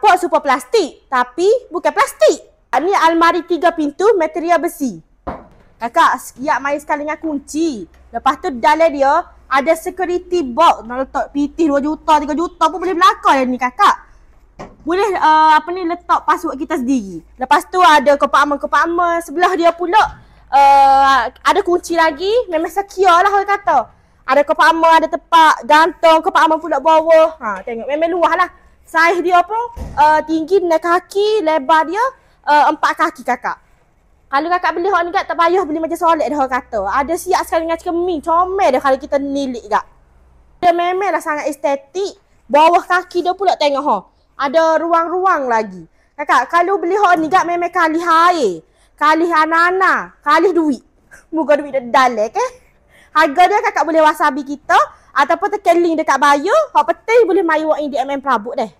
Kapok super plastik, tapi bukan plastik. Ni almari 3 pintu material besi. Kakak, siap main sekali dengan kunci. Lepas tu dalam dia ada security box. Nak letak PT 2 juta, 3 juta pun boleh belakang ni kakak. Boleh letak password kita sendiri. Lepas tu ada kompartmen sebelah dia pula. Ada kunci lagi, memang secure lah orang kata. Ada kompartmen, ada tempat gantung, kompartmen pula bawah. Tengok memang luas lah. Saiz dia pun tinggi 6 kaki, lebar dia 4 kaki kakak. Kalau kakak beli hak ni tak payah beli macam solid dah orang kata. Ada siap sekali dengan cermin, comel dah kalau kita nilik kak. Dia memang lah sangat estetik. Bawah kaki dia pula tengok ha. Ada ruang-ruang lagi. Kakak, kalau beli hak ni kak memang kali air, kali anak-anak, kali duit. Muka duit dia dalam ke. Harga dia kakak boleh wasabi kita ataupun tekan link dekat bio. Hak penting boleh mayu wak di MM Prabut deh.